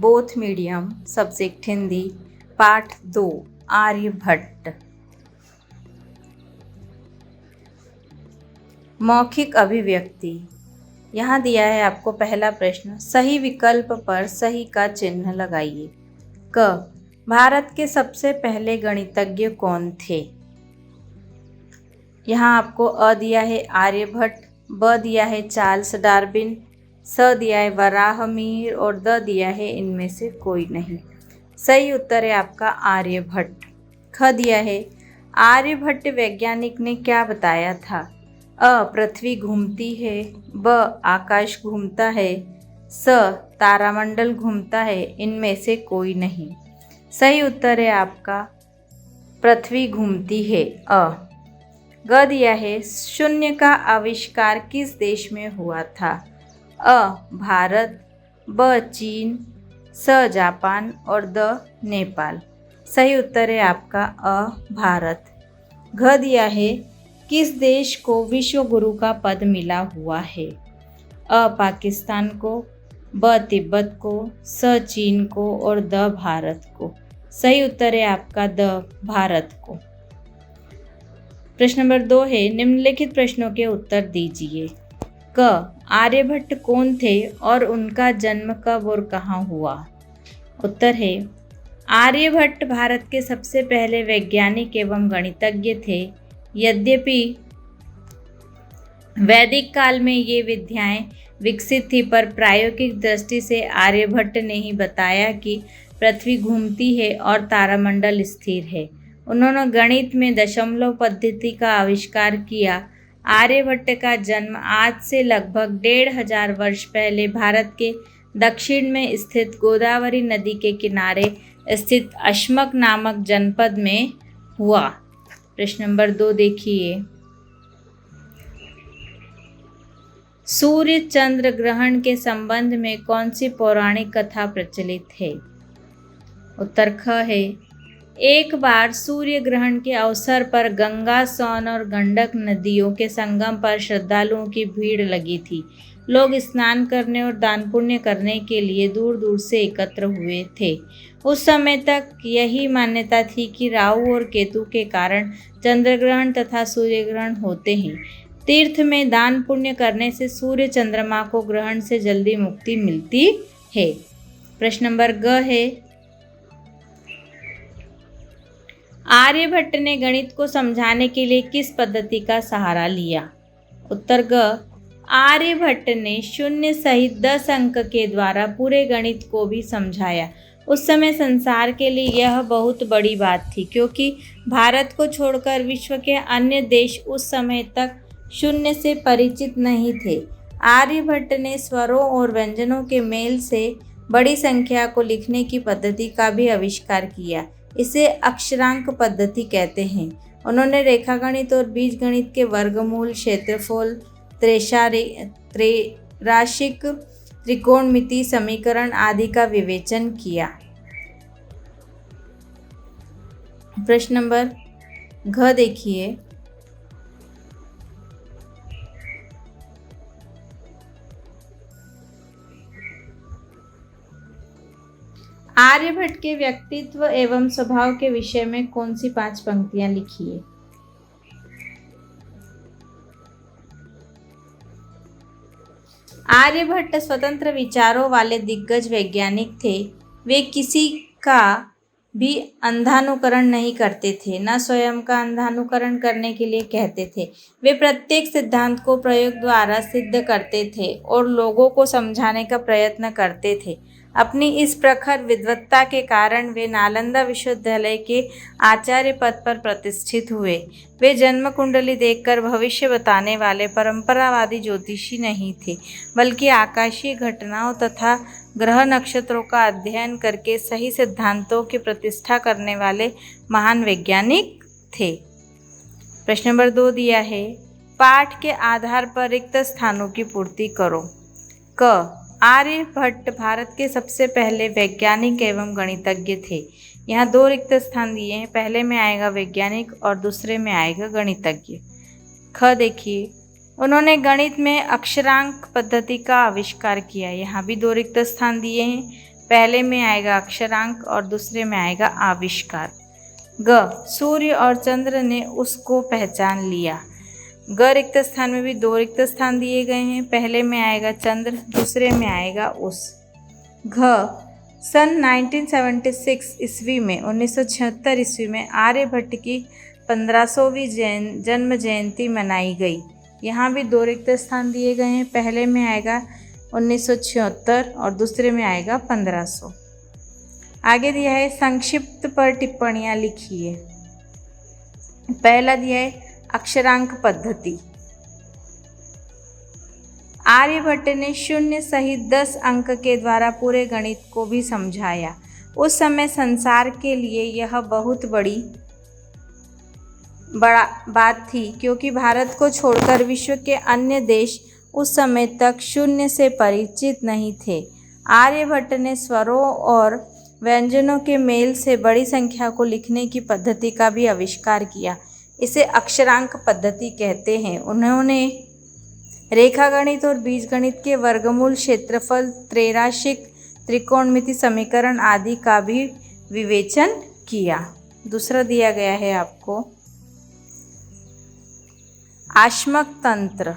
Both medium subject Hindi पाठ 2 आर्यभट्ट। मौखिक अभिव्यक्ति। यहाँ दिया है आपको पहला प्रश्न, सही विकल्प पर सही का चिन्ह लगाइए। क, भारत के सबसे पहले गणितज्ञ कौन थे? यहाँ आपको अ दिया है आर्यभट्ट, ब दिया है चार्ल्स डार्विन, स दिया है वराहमिहिर और द दिया है इनमें से कोई नहीं। सही उत्तर है आपका आर्यभट्ट। ख दिया है आर्यभट्ट वैज्ञानिक ने क्या बताया था? अ, पृथ्वी घूमती है, ब, आकाश घूमता है, स, तारामंडल घूमता है, इनमें से कोई नहीं। सही उत्तर है आपका पृथ्वी घूमती है, अ। ग दिया है शून्य का आविष्कार किस देश में हुआ था? अ, भारत, ब, चीन, स, जापान और द, नेपाल। सही उत्तर है आपका अ, भारत। घ दिया है किस देश को विश्व गुरु का पद मिला हुआ है? अ, पाकिस्तान को, ब, तिब्बत को, स, चीन को और द, भारत को। सही उत्तर है आपका द, भारत को। प्रश्न नंबर 2 है, निम्नलिखित प्रश्नों के उत्तर दीजिए। क, आर्यभट्ट कौन थे और उनका जन्म कब और कहाँ हुआ? उत्तर है आर्यभट्ट भारत के सबसे पहले वैज्ञानिक एवं गणितज्ञ थे। यद्यपि वैदिक काल में ये विद्याएं विकसित थी, पर प्रायोगिक दृष्टि से आर्यभट्ट ने ही बताया कि पृथ्वी घूमती है और तारामंडल स्थिर है। उन्होंने गणित में दशमलव पद्धति का आविष्कार किया। आर्यभट्ट का जन्म आज से लगभग 1500 वर्ष पहले भारत के दक्षिण में स्थित गोदावरी नदी के किनारे स्थित अश्मक नामक जनपद में हुआ। प्रश्न नंबर 2 देखिए, सूर्य चंद्र ग्रहण के संबंध में कौन सी पौराणिक कथा प्रचलित है? उत्तर ख है, एक बार सूर्य ग्रहण के अवसर पर गंगा, सोन और गंडक नदियों के संगम पर श्रद्धालुओं की भीड़ लगी थी। लोग स्नान करने और दान पुण्य करने के लिए दूर दूर से एकत्र हुए थे। उस समय तक यही मान्यता थी कि राहु और केतु के कारण चंद्र ग्रहण तथा सूर्य ग्रहण होते हैं। तीर्थ में दान पुण्य करने से सूर्य चंद्रमा को ग्रहण से जल्दी मुक्ति मिलती है। प्रश्न नंबर ग है, आर्यभट्ट ने गणित को समझाने के लिए किस पद्धति का सहारा लिया? उत्तर ग, आर्यभट्ट ने शून्य सहित 10 अंक के द्वारा पूरे गणित को भी समझाया। उस समय संसार के लिए यह बहुत बड़ी बात थी, क्योंकि भारत को छोड़कर विश्व के अन्य देश उस समय तक शून्य से परिचित नहीं थे। आर्यभट्ट ने स्वरों और व्यंजनों के मेल से बड़ी संख्या को लिखने की पद्धति का भी आविष्कार किया। इसे अक्षरांक पद्धति कहते हैं। उन्होंने रेखागणित और बीजगणित के वर्गमूल, क्षेत्रफल, त्रैराशिक, त्रिकोणमिति, समीकरण आदि का विवेचन किया। प्रश्न नंबर घ देखिए, आर्यभट्ट के व्यक्तित्व एवं स्वभाव के विषय में कौन सी 5 पंक्तियां लिखिए? आर्यभट्ट स्वतंत्र विचारों वाले दिग्गज वैज्ञानिक थे। वे किसी का भी अंधानुकरण नहीं करते थे, न स्वयं का अंधानुकरण करने के लिए कहते थे। वे प्रत्येक सिद्धांत को प्रयोग द्वारा सिद्ध करते थे और लोगों को समझाने का प्रयत्न करते थे। अपनी इस प्रखर विद्वत्ता के कारण वे नालंदा विश्वविद्यालय के आचार्य पद पर प्रतिष्ठित हुए। वे जन्म कुंडली देखकर भविष्य बताने वाले परंपरावादी ज्योतिषी नहीं थे, बल्कि आकाशीय घटनाओं तथा ग्रह नक्षत्रों का अध्ययन करके सही सिद्धांतों की प्रतिष्ठा करने वाले महान वैज्ञानिक थे। प्रश्न नंबर 2 दिया है, पाठ के आधार पर रिक्त स्थानों की पूर्ति करो। क, आर्यभट्ट भारत के सबसे पहले वैज्ञानिक एवं गणितज्ञ थे। यहाँ 2 रिक्त स्थान दिए हैं, पहले में आएगा वैज्ञानिक और दूसरे में आएगा गणितज्ञ। ख देखिए, उन्होंने गणित में अक्षरांक पद्धति का आविष्कार किया। यहाँ भी 2 रिक्त स्थान दिए हैं, पहले में आएगा अक्षरांक और दूसरे में आएगा आविष्कार। ग, सूर्य और चंद्र ने उसको पहचान लिया। ग रिक्त स्थान में भी 2 रिक्त स्थान दिए गए हैं, पहले में आएगा चंद्र, दूसरे में आएगा उस। घ, सन 1976 ईस्वी में 1976 ईस्वी में आर्यभट्ट की 1500वीं जन्म जयंती मनाई गई। यहाँ भी 2 रिक्त स्थान दिए गए हैं, पहले में आएगा 1976 और दूसरे में आएगा 1500। आगे दिया है संक्षिप्त पर टिप्पणियाँ लिखिए। पहला दिया है अक्षरांक पद्धति। आर्यभट्ट ने 0 सहित 10 अंक के द्वारा पूरे गणित को भी समझाया। उस समय संसार के लिए यह बहुत बड़ा बात थी, क्योंकि भारत को छोड़कर विश्व के अन्य देश उस समय तक 0 से परिचित नहीं थे। आर्यभट्ट ने स्वरों और व्यंजनों के मेल से बड़ी संख्या को लिखने की पद्धति का भी आविष्कार किया। इसे अक्षरांक पद्धति कहते हैं। उन्होंने रेखागणित और बीजगणित के वर्गमूल, क्षेत्रफल, त्रैराशिक, त्रिकोणमिति समीकरण आदि का भी विवेचन किया। दूसरा दिया गया है आपको आश्मक तंत्र।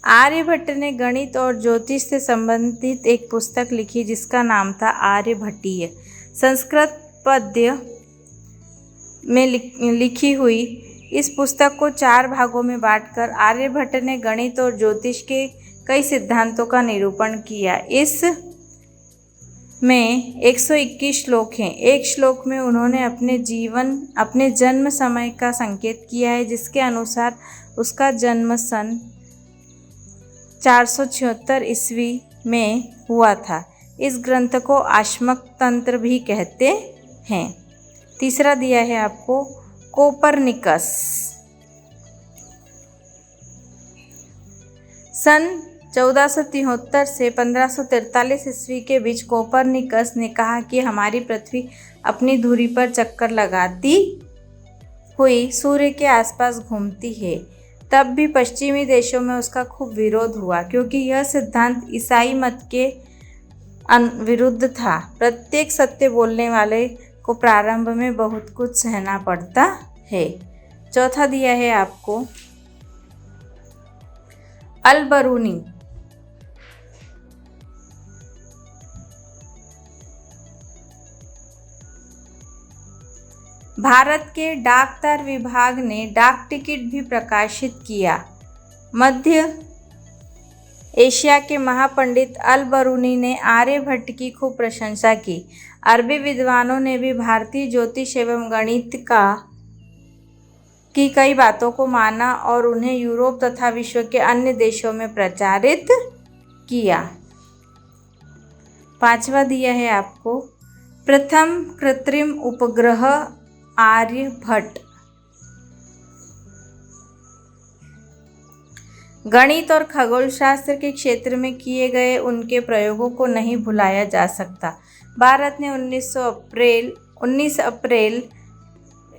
आर्यभट्ट ने गणित और ज्योतिष से संबंधित एक पुस्तक लिखी जिसका नाम था आर्यभट्टीय। संस्कृत पद्य में लिखी हुई इस पुस्तक को 4 भागों में बांटकर आर्यभट्ट ने गणित और ज्योतिष के कई सिद्धांतों का निरूपण किया। इस में 121 श्लोक हैं। एक श्लोक में उन्होंने अपने जन्म समय का संकेत किया है, जिसके अनुसार उसका जन्म सन 476 ईस्वी में हुआ था। इस ग्रंथ को आश्मक तंत्र भी कहते हैं। तीसरा दिया है आपको कोपरनिकस। सन 1473 से 1543 ईस्वी के बीच कोपरनिकस ने कहा कि हमारी पृथ्वी अपनी धुरी पर चक्कर लगाती हुई सूर्य के आसपास घूमती है। तब भी पश्चिमी देशों में उसका खूब विरोध हुआ, क्योंकि यह सिद्धांत ईसाई मत के विरुद्ध था। प्रत्येक सत्य बोलने वाले को प्रारंभ में बहुत कुछ सहना पड़ता है। चौथा दिया है आपको अल-बरूनी। भारत के डाक तार विभाग ने डाक टिकट भी प्रकाशित किया। मध्य एशिया के महापंडित अल-बरूनी ने आर्यभट्ट की खूब प्रशंसा की। अरबी विद्वानों ने भी भारतीय ज्योतिष एवं गणित की कई बातों को माना और उन्हें यूरोप तथा विश्व के अन्य देशों में प्रचारित किया। पांचवा दिया है आपको प्रथम कृत्रिम उपग्रह आर्यभट्ट। गणित और खगोल शास्त्र के क्षेत्र में किए गए उनके प्रयोगों को नहीं भुलाया जा सकता। भारत ने 19 अप्रैल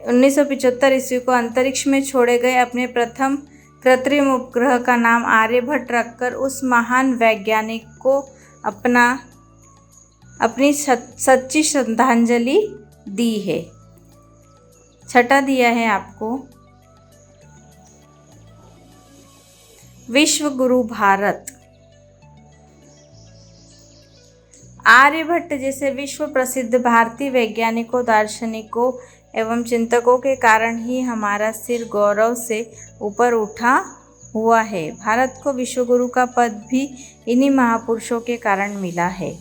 1975 ईस्वी को अंतरिक्ष में छोड़े गए अपने प्रथम कृत्रिम उपग्रह का नाम आर्यभट्ट रखकर उस महान वैज्ञानिक को अपनी सच्ची श्रद्धांजलि दी है। छठा दिया है आपको विश्व गुरु भारत। आर्यभट्ट जैसे विश्व प्रसिद्ध भारतीय वैज्ञानिकों, दार्शनिकों एवं चिंतकों के कारण ही हमारा सिर गौरव से ऊपर उठा हुआ है। भारत को विश्वगुरु का पद भी इन्हीं महापुरुषों के कारण मिला है।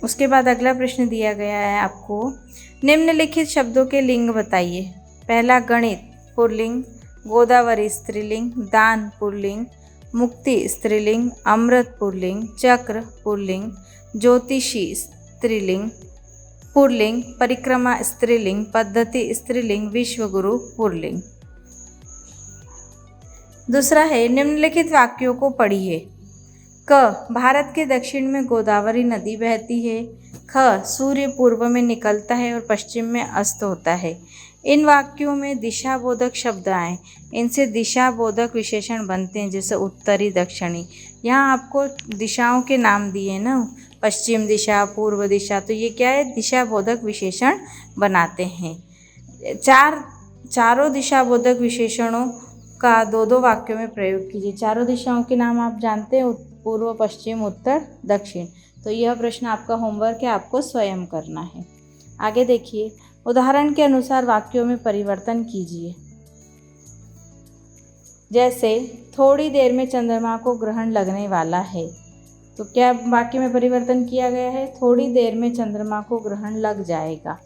उसके बाद अगला प्रश्न दिया गया है आपको निम्नलिखित शब्दों के लिंग बताइए। पहला गणित पुल्लिंग, गोदावरी स्त्रीलिंग, दान पुल्लिंग, मुक्ति स्त्रीलिंग, अमृत पुल्लिंग, चक्र पुल्लिंग, ज्योतिषी स्त्रीलिंग पुल्लिंग, परिक्रमा स्त्रीलिंग, पद्धति स्त्रीलिंग, विश्वगुरु पुल्लिंग। दूसरा है निम्नलिखित वाक्यों को पढ़िए। क, भारत के दक्षिण में गोदावरी नदी बहती है। ख, सूर्य पूर्व में निकलता है और पश्चिम में अस्त होता है। इन वाक्यों में दिशाबोधक शब्द आए, इनसे दिशाबोधक विशेषण बनते हैं, जैसे उत्तरी, दक्षिणी। यहाँ आपको दिशाओं के नाम दिए ना, पश्चिम दिशा, पूर्व दिशा, तो ये क्या है, दिशा बोधक विशेषण बनाते हैं। चारों दिशा बोधक विशेषणों का दो दो वाक्यों में प्रयोग कीजिए। चारों दिशाओं के नाम आप जानते हैं, पूर्व, पश्चिम, उत्तर, दक्षिण। तो यह प्रश्न आपका होमवर्क है, आपको स्वयं करना है। आगे देखिए, उदाहरण के अनुसार वाक्यों में परिवर्तन कीजिए। जैसे थोड़ी देर में चंद्रमा को ग्रहण लगने वाला है, तो क्या वाक्य में परिवर्तन किया गया है, थोड़ी देर में चंद्रमा को ग्रहण लग जाएगा।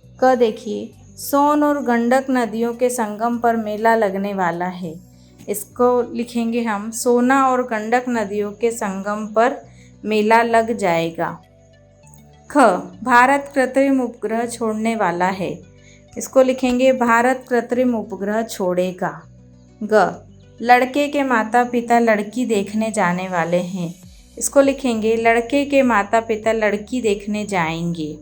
क देखिए, सोन और गंडक नदियों के संगम पर मेला लगने वाला है। इसको लिखेंगे हम, सोना और गंडक नदियों के संगम पर मेला लग जाएगा। ख, भारत कृत्रिम उपग्रह छोड़ने वाला है। इसको लिखेंगे, भारत कृत्रिम उपग्रह छोड़ेगा। ग, लड़के के माता पिता लड़की देखने जाने वाले हैं। इसको लिखेंगे, लड़के के माता पिता लड़की देखने जाएंगे।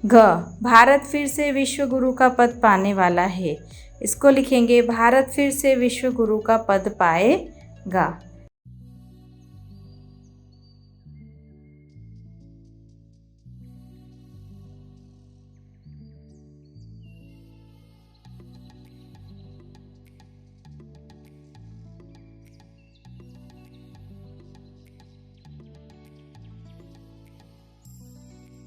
घ, भारत फिर से विश्व गुरु का पद पाने वाला है। इसको लिखेंगे, भारत फिर से विश्व गुरु का पद पाएगा।